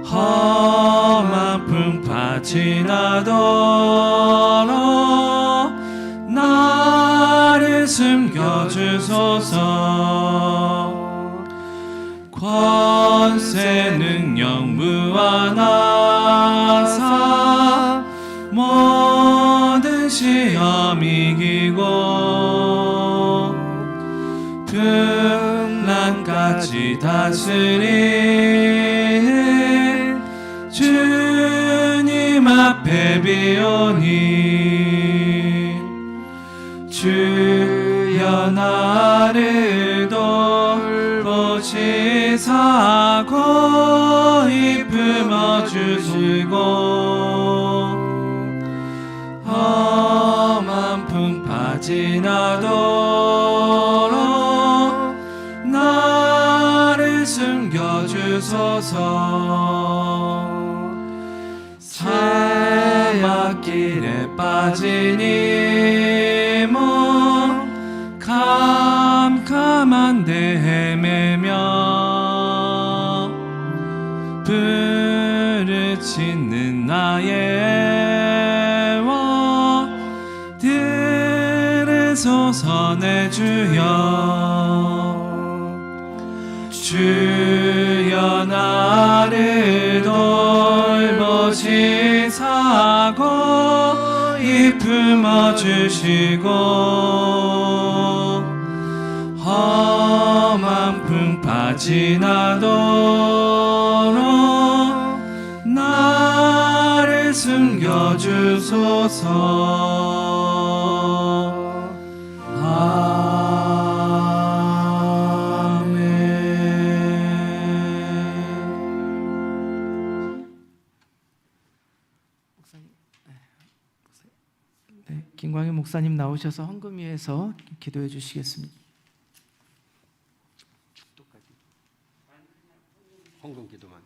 S1: 험한 풍파 지나도록 나를 숨겨주소서. 권세 능력 무한하사 모든 시험 이기고 풍랑까지 다스리는 주님 앞에 비오니 주여 나를 돌보시사 고이 품어주시고 험한 풍파 지나도록 나를 숨겨주소서. 사막길에 빠지니 뭐 캄캄한데 헤매며 부르짖는 나의 와 들으소서 내 주여. 주여 나를 돌보시사 고이 품어주시고 험한 풍파 지나도록 나를 숨겨주소서. 네, 김광현 목사님 나오셔서 헌금위에서 기도해 주시겠습니다.
S2: 헌금 기도만.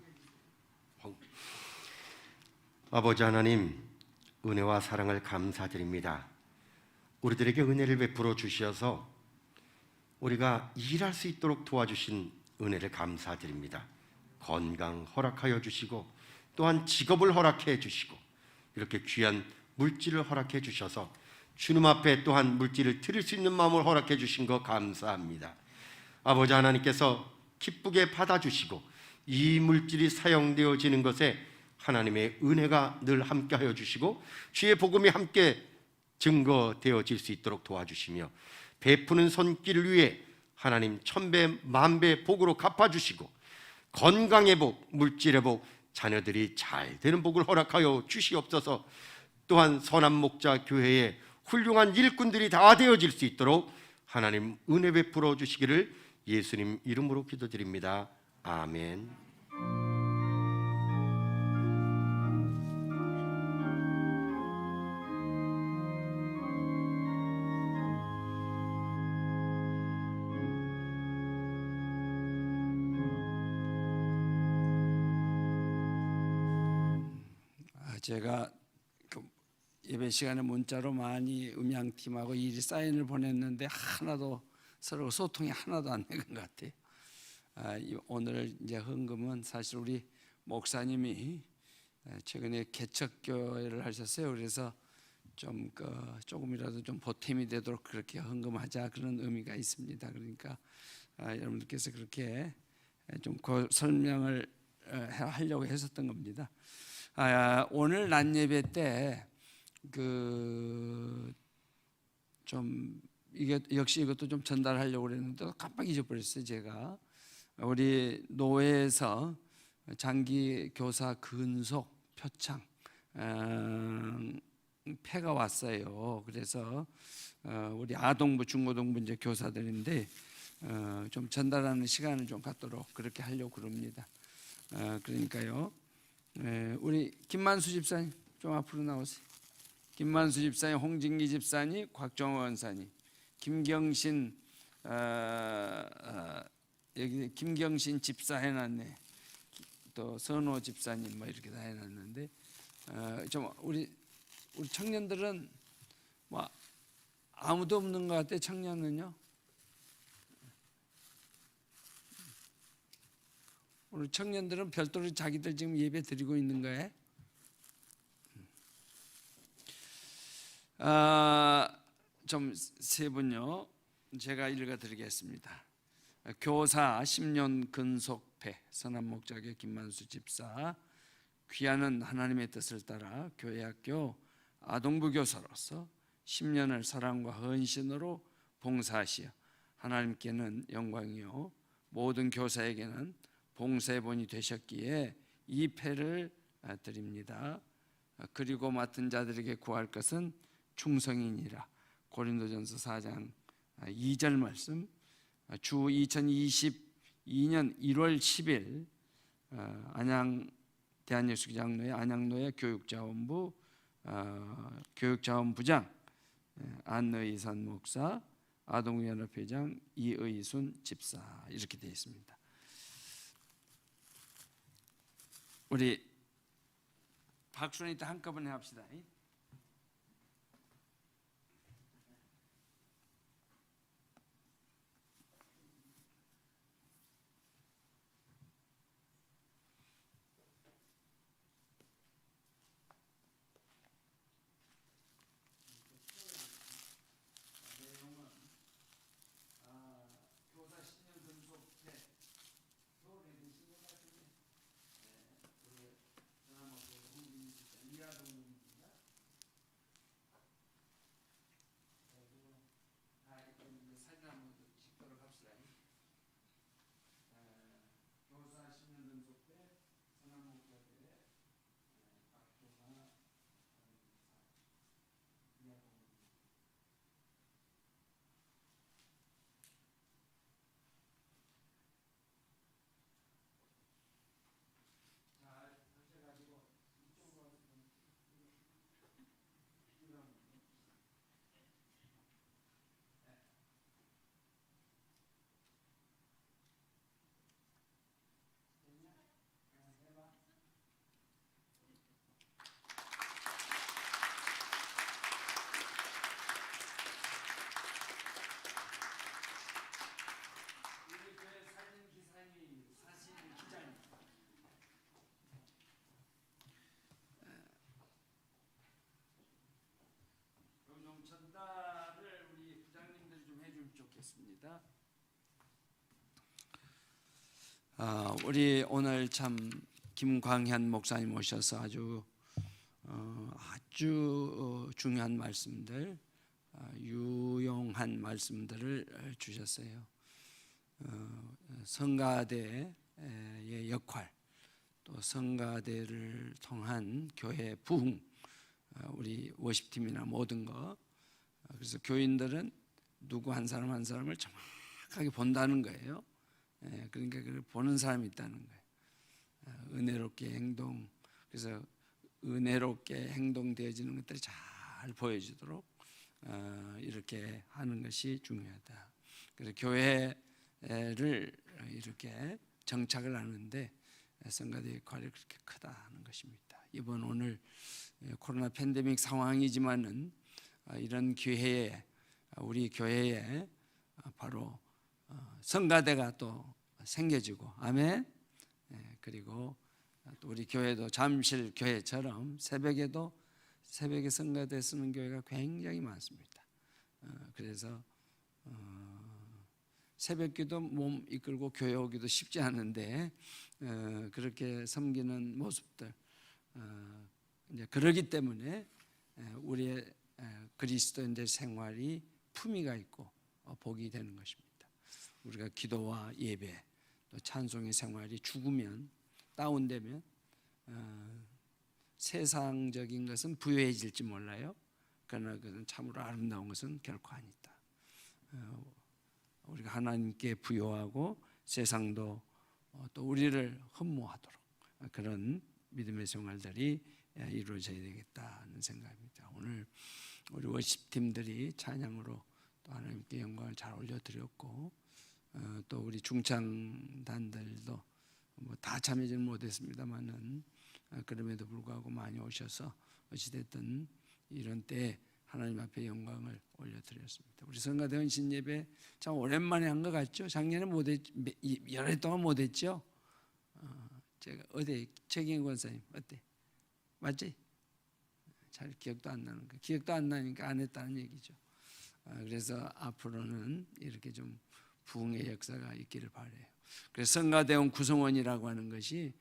S2: 아버지 하나님, 은혜와 사랑을 감사드립니다. 우리들에게 은혜를 베풀어 주셔서 우리가 일할 수 있도록 도와주신 은혜를 감사드립니다. 건강 허락하여 주시고 또한 직업을 허락해 주시고 이렇게 귀한 물질을 허락해 주셔서 주님 앞에 또한 물질을 드릴 수 있는 마음을 허락해 주신 거 감사합니다. 아버지 하나님께서 기쁘게 받아주시고 이 물질이 사용되어지는 것에 하나님의 은혜가 늘 함께하여 주시고 주의 복음이 함께 증거되어질 수 있도록 도와주시며 베푸는 손길을 위해 하나님 천배 만배 복으로 갚아주시고 건강의 복, 물질의 복, 자녀들이 잘 되는 복을 허락하여 주시옵소서. 또한 선한 목자 교회에 훌륭한 일꾼들이 다 되어질 수 있도록 하나님 은혜 베풀어 주시기를 예수님 이름으로 기도드립니다. 아멘.
S4: 제가 그 예배 시간에 문자로 많이 음향팀하고 일이 사인을 보냈는데 하나도 서로 소통이 하나도 안 된 것 같아요. 오늘 이제 헌금은 사실 우리 목사님이 최근에 개척교회를 하셨어요. 그래서 좀 조금이라도 좀 보탬이 되도록 그렇게 헌금하자 그런 의미가 있습니다. 그러니까 여러분들께서 그렇게 좀 설명을 하려고 했었던 겁니다. 오늘 낮 예배 때 좀 이게 역시 이것도 좀 전달하려고 그랬는데 깜빡 잊어버렸어요. 제가 우리 노회에서 장기 교사 근속 표창 패가 왔어요. 그래서 우리 아동부 중고등부 이제 교사들인데 좀 전달하는 시간을 좀 갖도록 그렇게 하려고 그럽니다. 그러니까요. 우리 김만수 집사님 좀 앞으로 나오세요. 김만수 집사님, 홍진기 집사님, 곽정호 원사님, 김경신 여기 김경신 집사 해놨네. 또 선호 집사님 뭐 이렇게 다 해놨는데 좀 우리 청년들은 뭐 아무도 없는 것 같아. 청년은요. 오늘 청년들은 별도로 자기들 지금 예배 드리고 있는 거예요. 좀 세 분요. 제가 읽어드리겠습니다. 교사 10년 근속패 선한 목자교 김만수 집사, 귀하는 하나님의 뜻을 따라 교회학교 아동부 교사로서 10년을 사랑과 헌신으로 봉사하시어 하나님께는 영광이요 모든 교사에게는 봉사의 본이 되셨기에 이 패를 드립니다. 그리고 맡은 자들에게 구할 것은 충성이니라. 고린도전서 4장 2절 말씀. 주 2022년 1월 10일 안양 대한예수장로회 안양노회 교육자원부 교육자원부장 안의선 목사, 아동연합회장 이의순 집사 이렇게 되어 있습니다. 우리 박수는 이따 한꺼번에 합시다. 전달을 우리 부장님들이 좀 해주면 좋겠습니다. 우리 오늘 참 김광현 목사님 오셔서 아주 중요한 말씀들, 유용한 말씀들을 주셨어요. 성가대의 역할, 또 성가대를 통한 교회 부흥, 우리 워십팀이나 모든 거. 그래서 교인들은 누구 한 사람 한 사람을 정확하게 본다는 거예요. 그러니까 그걸 보는 사람이 있다는 거예요. 은혜롭게 행동. 그래서 은혜롭게 행동되어지는 것들이 잘 보여지도록 이렇게 하는 것이 중요하다. 그래서 교회를 이렇게 정착을 하는데 성가대의 역할이 그렇게 크다는 것입니다. 이번 오늘 코로나 팬데믹 상황이지만은 이런 기회에 우리 교회에 바로 성가대가 또 생겨지고, 아멘. 그리고 또 우리 교회도 잠실 교회처럼 새벽에 성가대 쓰는 교회가 굉장히 많습니다. 그래서 새벽기도 몸 이끌고 교회 오기도 쉽지 않은데 그렇게 섬기는 모습들, 이제 그러기 때문에 우리의 그리스도인들 생활이 품위가 있고 복이 되는 것입니다. 우리가 기도와 예배 또 찬송의 생활이 죽으면, 다운되면 세상적인 것은 부유해질지 몰라요. 그러나 그것은 참으로 아름다운 것은 결코 아니다. 우리가 하나님께 부요하고 세상도 또 우리를 흠모하도록 그런 믿음의 생활들이 이루어져야 되겠다는 생각입니다. 오늘 우리 워십팀들이 찬양으로 또 하나님께 영광을 잘 올려드렸고, 또 우리 중창단들도 뭐 다 참여는 못했습니다만은 그럼에도 불구하고 많이 오셔서 어찌됐든 이런 때 하나님 앞에 영광을 올려드렸습니다. 우리 성가대 헌신 예배 참 오랜만에 한 것 같죠? 작년에 못했, 열흘 동안 못했죠? 제가 어디 최경 권사님 어때? 맞지? 잘 기억도 안 나는 거. 기억도 안 나니까 안 했다는 얘기죠. 그래서 앞으로는 이렇게 좀 부흥의 역사가 있기를 바라요. 그래서 성가대원 구성원이라고 하는 것이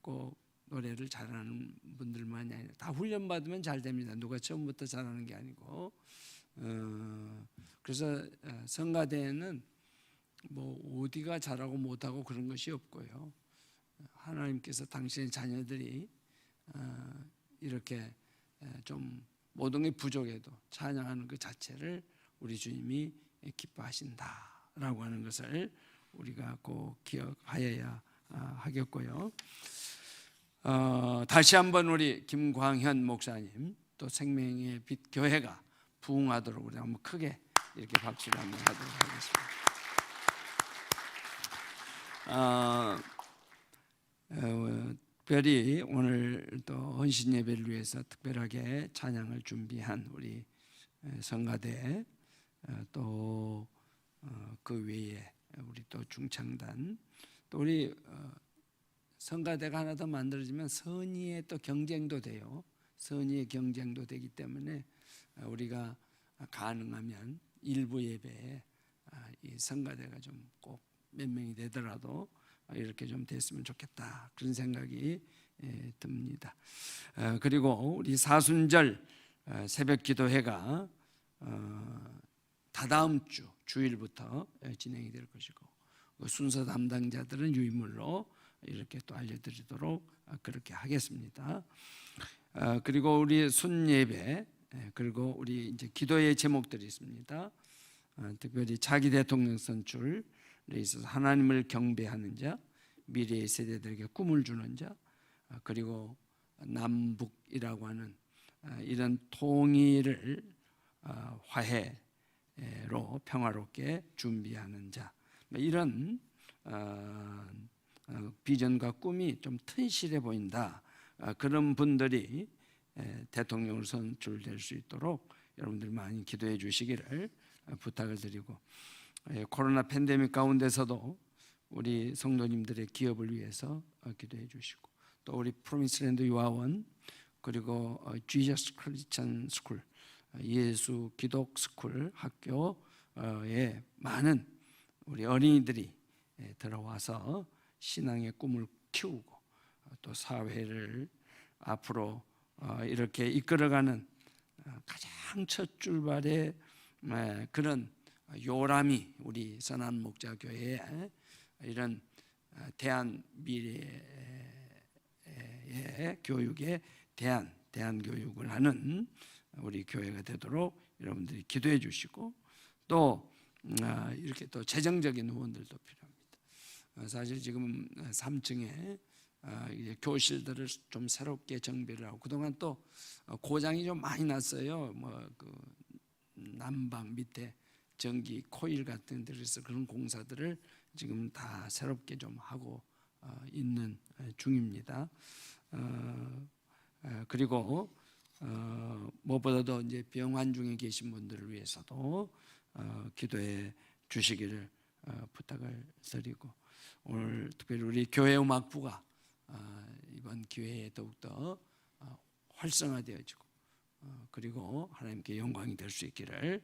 S4: 꼭 노래를 잘하는 분들만이 아니라 다 훈련받으면 잘 됩니다. 누가 처음부터 잘하는 게 아니고. 그래서 성가대에는 뭐 어디가 잘하고 못하고 그런 것이 없고요. 하나님께서 당신의 자녀들이 이렇게 좀 모든 게 부족해도 찬양하는 그 자체를 우리 주님이 기뻐하신다라고 하는 것을 우리가 꼭 기억하여야 하겠고요. 다시 한번 우리 김광현 목사님 또 생명의 빛 교회가 부흥하도록 우리 한번 크게 이렇게 박수를 한번 하도록 하겠습니다. 특별히 오늘 또 헌신 예배를 위해서 특별하게 찬양을 준비한 우리 성가대, 또 그 외에 우리 또 중창단, 또 우리 성가대가 하나 더 만들어지면 선의의 또 경쟁도 돼요. 선의의 경쟁도 되기 때문에 우리가 가능하면 일부 예배에 이 성가대가 좀 꼭 몇 명이 되더라도 이렇게 좀 됐으면 좋겠다, 그런 생각이 듭니다. 그리고 우리 사순절 새벽 기도회가 다다음 주 주일부터 진행이 될 것이고, 순서 담당자들은 유인물로 이렇게 또 알려드리도록 그렇게 하겠습니다. 그리고 우리 순예배, 그리고 우리 이제 기도의 제목들이 있습니다. 특별히 차기 대통령 선출에 있어서 하나님을 경배하는 자, 미래의 세대들에게 꿈을 주는 자, 그리고 남북이라고 하는 이런 통일을 화해로 평화롭게 준비하는 자, 이런 비전과 꿈이 좀 튼실해 보인다. 그런 분들이 대통령으로 선출될 수 있도록 여러분들 많이 기도해 주시기를 부탁을 드리고, 코로나 팬데믹 가운데서도 우리 성도님들의 기업을 위해서 기도해 주시고, 또 우리 프로미스랜드 유아원, 그리고 Jesus Christian School, 예수 기독 스쿨 학교에 많은 우리 어린이들이 들어와서 신앙의 꿈을 키우고 또 사회를 앞으로 이렇게 이끌어가는 가장 첫 출발의 그런 요람이 우리 선한 목자교회에 이런 대한 미래의 교육에 대한 교육을 하는 우리 교회가 되도록 여러분들이 기도해 주시고, 또 이렇게 또 재정적인 후원들도 필요합니다. 사실 지금 3층에 교실들을 좀 새롭게 정비를 하고, 그동안 또 고장이 좀 많이 났어요. 뭐 그 난방 밑에 전기 코일 같은 데서 그런 공사들을 지금 다 새롭게 좀 하고 있는 중입니다. 그리고 무엇보다도 이제 병환 중에 계신 분들을 위해서도 기도해 주시기를 부탁을 드리고, 오늘 특별히 우리 교회 음악부가 이번 기회에 더욱더 활성화되어지고 그리고 하나님께 영광이 될 수 있기를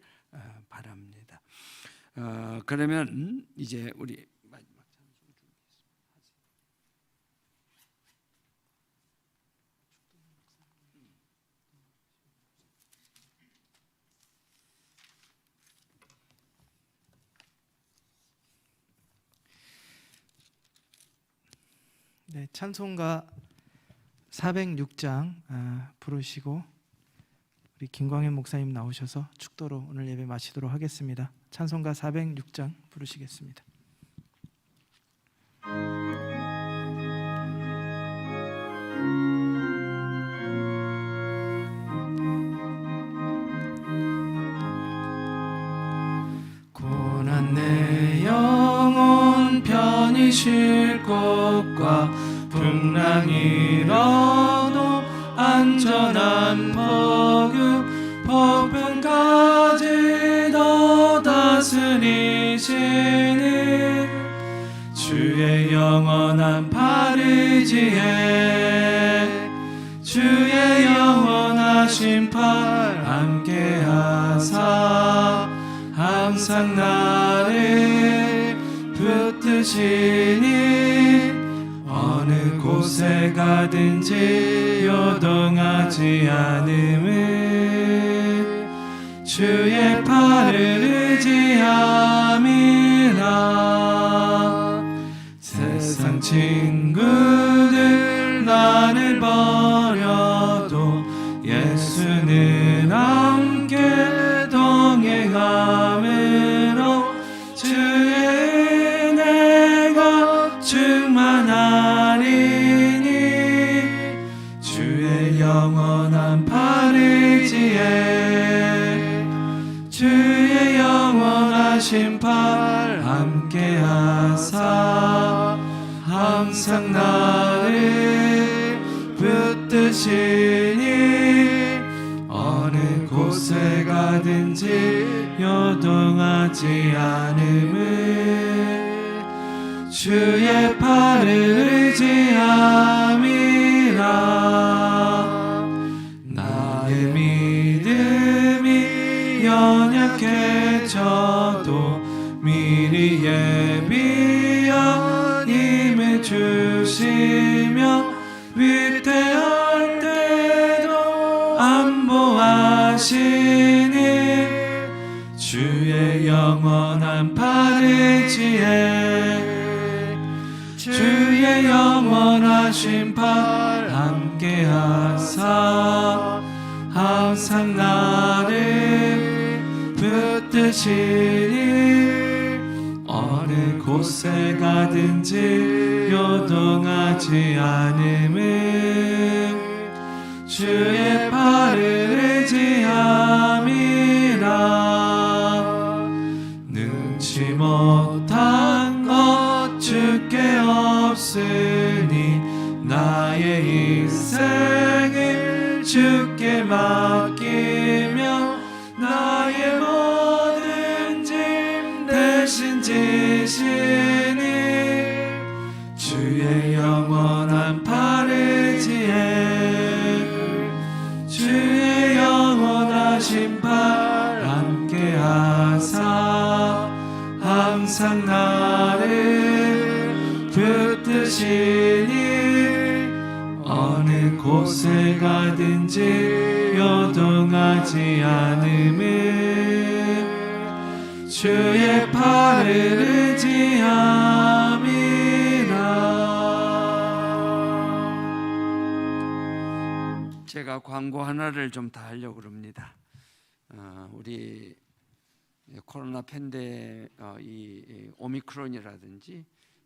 S4: 바랍니다. 그러면 이제 우리 마지막 찬송 준비했습니다.
S1: 네, 찬송가 406장 부르시고 우리 김광현 목사님 나오셔서 축도로 오늘 예배 마치도록 하겠습니다. 찬송가 406장 부르시겠습니다. 고난 내 영혼 편히 쉴 곳과 풍랑 일어도 안전한 폭유 폭풍까지 더 다스리시는 주의 영원한 팔의지에 주의 영원하신 팔 함께하사 항상 나를 붙드시니 어느 곳에 가든지 요동하지 않음을 주의 팔을 의지함이라. 세상 친구들 나를 버려도 예수는 함께 동행함으로 주의 은혜가 충만하리니 주의 영원한 팔의지에 주의 영원하신 팔 함께하사 항상 나를 붙드시니 어느 곳에 가든지 요동하지 않음을 주의 팔을 의지함이라. 나의 믿음이 연약해져도 미리 예비한 힘을 주시며 위태할 때도 안보하시니 주의 영원한 팔의지에 주의 영원하신 팔 함께하사 항상 나를 붙드시니 어느 곳에 가든지 요동하지 않음을 주의 팔을 의지함이라. 능치 못한 것 주께 없으니 나의 인생을 주께 맡기며 나의 모든 짐 대신 지시니 주의 영원한 팔의지에 주의 영원하신 팔 함께하사 항상 나를 붙드시니 어느 곳에 가든지 요동하지 않음을 주의 팔을 의지함이라.
S4: 제가 광고 하나를 좀 다 하려고 그럽니다. 우리 코로나 팬데 이 오미크론이라든지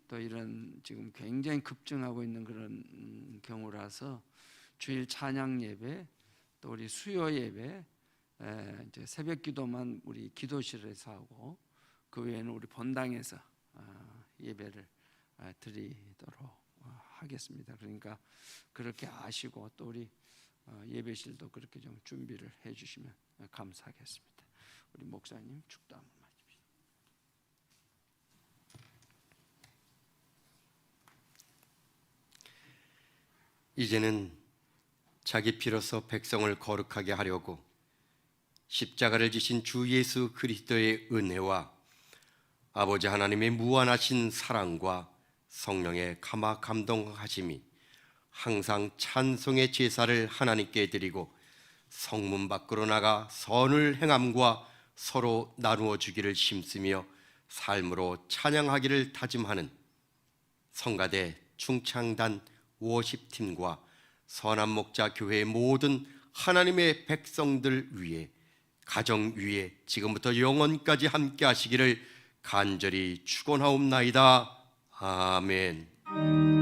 S4: 또 이런 지금 굉장히 급증하고 있는 그런 경우라서 주일 찬양 예배 또 우리 수요 예배 이제 새벽 기도만 우리 기도실에서 하고 그 외에는 우리 본당에서 예배를 드리도록 하겠습니다. 그러니까 그렇게 아시고 또 우리 예배실도 그렇게 좀 준비를 해주시면 감사하겠습니다. 우리 목사님 축도 한번 맞으십시오.
S2: 이제는 자기 피로써 백성을 거룩하게 하려고 십자가를 지신 주 예수 그리스도의 은혜와 아버지 하나님의 무한하신 사랑과 성령의 감화 감동하심이 항상 찬송의 제사를 하나님께 드리고 성문 밖으로 나가 선을 행함과 서로 나누어 주기를 힘쓰며 삶으로 찬양하기를 다짐하는 성가대 충창단 워십팀과 선한목자 교회의 모든 하나님의 백성들 위해 가정 위에 지금부터 영원까지 함께 하시기를 간절히 축원하옵나이다. 아멘.